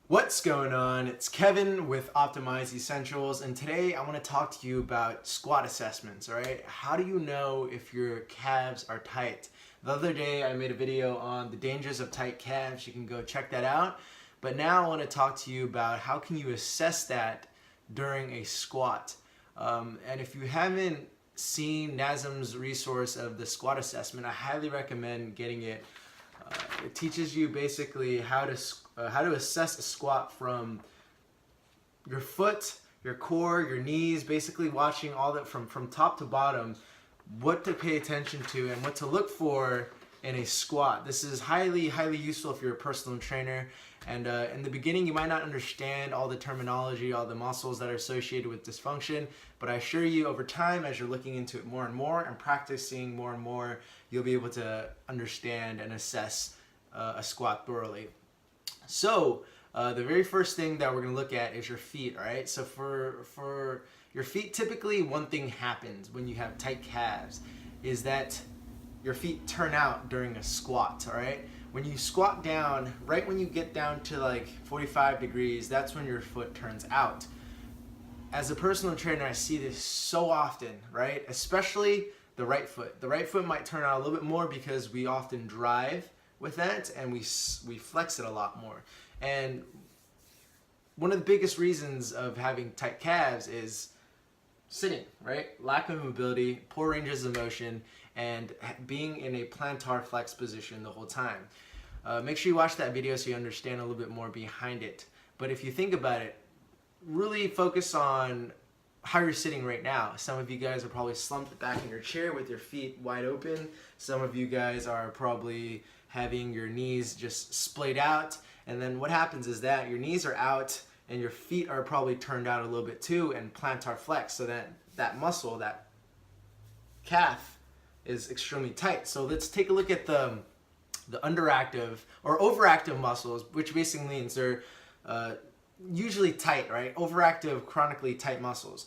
What's going on? It's Kevin with Optimize Essentials, and today I want to talk to you about squat assessments, all right? How do you know if your calves are tight? The other day I made a video on the dangers of tight calves. You can go check that out. But now I want to talk to you about how can you assess that during a squat. And if you haven't seen NASM's resource of the squat assessment, I highly recommend getting it. It teaches you basically how to assess a squat from your foot, your core, your knees, basically watching all that from top to bottom, what to pay attention to and what to look for in a squat. This is highly useful if you're a personal trainer. And in the beginning, you might not understand all the terminology, all the muscles that are associated with dysfunction, but I assure you over time, as you're looking into it more and more and practicing more and more, you'll be able to understand and assess a squat thoroughly. So the very first thing that we're going to look at is your feet, all right? So for your feet, typically one thing happens when you have tight calves is that your feet turn out during a squat, all right? When you squat down, right when you get down to like 45 degrees, that's when your foot turns out. As a personal trainer, I see this so often, right? Especially the right foot. The right foot might turn out a little bit more because we often drive with that and we flex it a lot more. And one of the biggest reasons of having tight calves is sitting, right? Lack of mobility, poor ranges of motion, and being in a plantar flex position the whole time. Make sure you watch that video so you understand a little bit more behind it. But if you think about it, really focus on how you're sitting right now. Some of you guys are probably slumped back in your chair with your feet wide open. Some of you guys are probably having your knees just splayed out. And then what happens is that your knees are out and your feet are probably turned out a little bit too and plantar flex. So that muscle, that calf, is extremely tight. So let's take a look at the underactive or overactive muscles, which basically means they're usually tight, right? Overactive, chronically tight muscles.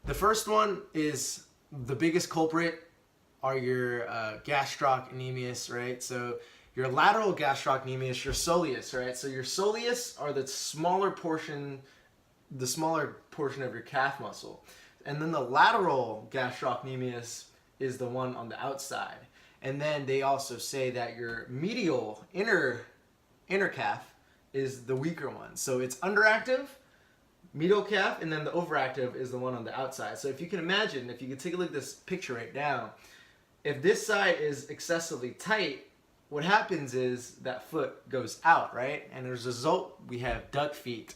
The first one is the biggest culprit are your gastrocnemius, right? So your lateral gastrocnemius, your soleus, right? So your soleus are the smaller portion of your calf muscle. And then the lateral gastrocnemius is the one on the outside. And then they also say that your medial inner calf is the weaker one. So it's underactive, medial calf, and then the overactive is the one on the outside. So if you can imagine, if you can take a look at this picture right now, if this side is excessively tight, what happens is that foot goes out, right? And as a result, we have duck feet.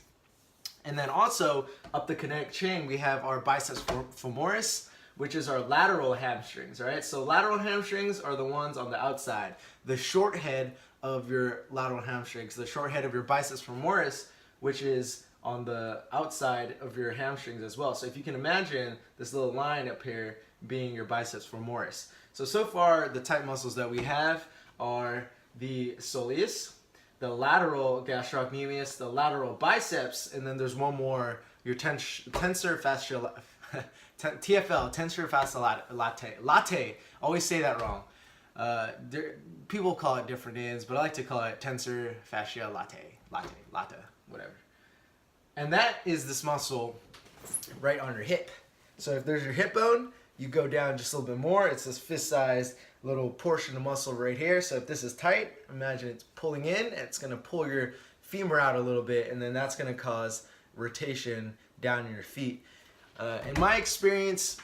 And then also, up the kinetic chain, we have our biceps femoris, which is our lateral hamstrings, right? So lateral hamstrings are the ones on the outside. The short head of your lateral hamstrings, the short head of your biceps femoris, which is on the outside of your hamstrings as well. So if you can imagine this little line up here being your biceps femoris. So far, the tight muscles that we have are the soleus, the lateral gastrocnemius, the lateral biceps, and then there's one more, your tensor fascial, TFL, tensor fascial latte. Always say that wrong. People call it different names, but I like to call it tensor fascia latte, whatever. And that is this muscle right on your hip. So if there's your hip bone, you go down just a little bit more. It's this fist-sized little portion of muscle right here. So if this is tight, imagine it's pulling in. It's going to pull your femur out a little bit, and then that's going to cause rotation down in your feet. In my experience,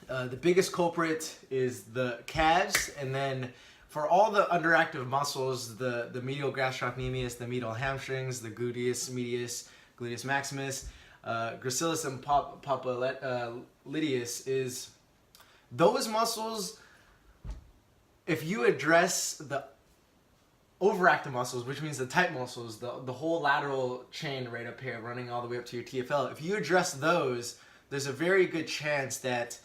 the biggest culprit is the calves, and then for all the underactive muscles, the medial gastrocnemius, the medial hamstrings, the gluteus medius, gluteus maximus, gracilis and popliteus, is those muscles. If you address the overactive muscles, which means the tight muscles, the whole lateral chain right up here running all the way up to your TFL, if you address those, there's a very good chance that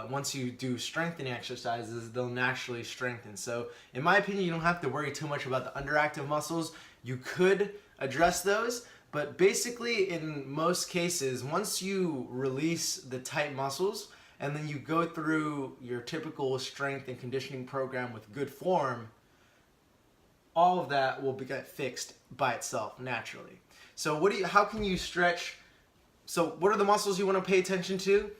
once you do strengthening exercises, they'll naturally strengthen. So in my opinion, you don't have to worry too much about the underactive muscles. You could address those, but basically in most cases, once you release the tight muscles and then you go through your typical strength and conditioning program with good form, all of that will get fixed by itself naturally. So how can you stretch? So what are the muscles you want to pay attention to?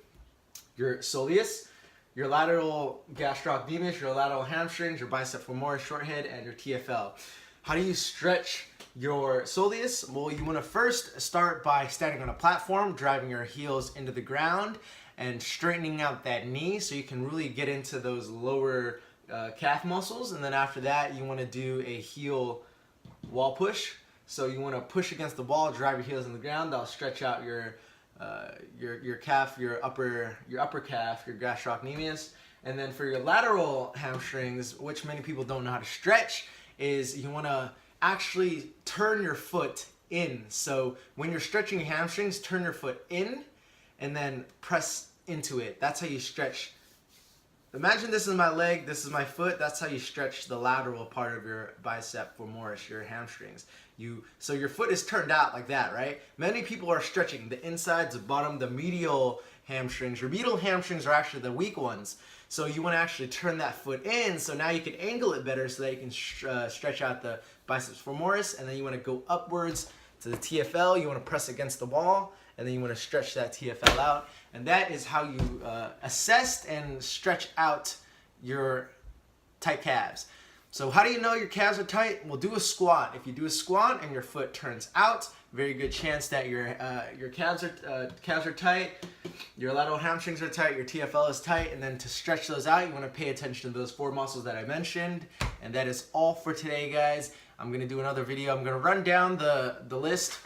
Your soleus, your lateral gastrocnemius, your lateral hamstrings, your bicep femoris, short head, and your TFL. How do you stretch your soleus? Well, you want to first start by standing on a platform, driving your heels into the ground, and straightening out that knee so you can really get into those lower calf muscles. And then after that, you want to do a heel wall push. So you want to push against the wall, drive your heels in the ground. That'll stretch out your calf, your upper calf, your gastrocnemius. And then for your lateral hamstrings, which many people don't know how to stretch, is you want to actually turn your foot in. So when you're stretching your hamstrings, turn your foot in and then press into it. That's how you stretch. Imagine this is my leg, this is my foot. That's how you stretch the lateral part of your bicep femoris, your hamstrings. So your foot is turned out like that, right? Many people are stretching the insides, the bottom, the medial hamstrings. Your medial hamstrings are actually the weak ones. So you want to actually turn that foot in, so now you can angle it better so that you can stretch out the biceps femoris, and then you want to go upwards to the TFL. You want to press against the wall, and then you want to stretch that TFL out. And that is how you assess and stretch out your tight calves. So how do you know your calves are tight? Well, do a squat. If you do a squat and your foot turns out, very good chance that your calves are tight, your lateral hamstrings are tight, your TFL is tight. And then to stretch those out, you want to pay attention to those 4 muscles that I mentioned. And that is all for today, guys. I'm going to do another video. I'm going to run down the list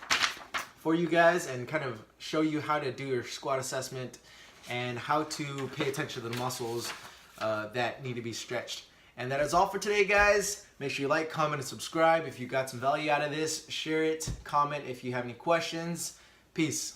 for you guys and kind of show you how to do your squat assessment and how to pay attention to the muscles that need to be stretched. And that is all for today, guys. Make sure you like, comment, and subscribe if you got some value out of this. Share it, comment if you have any questions. Peace.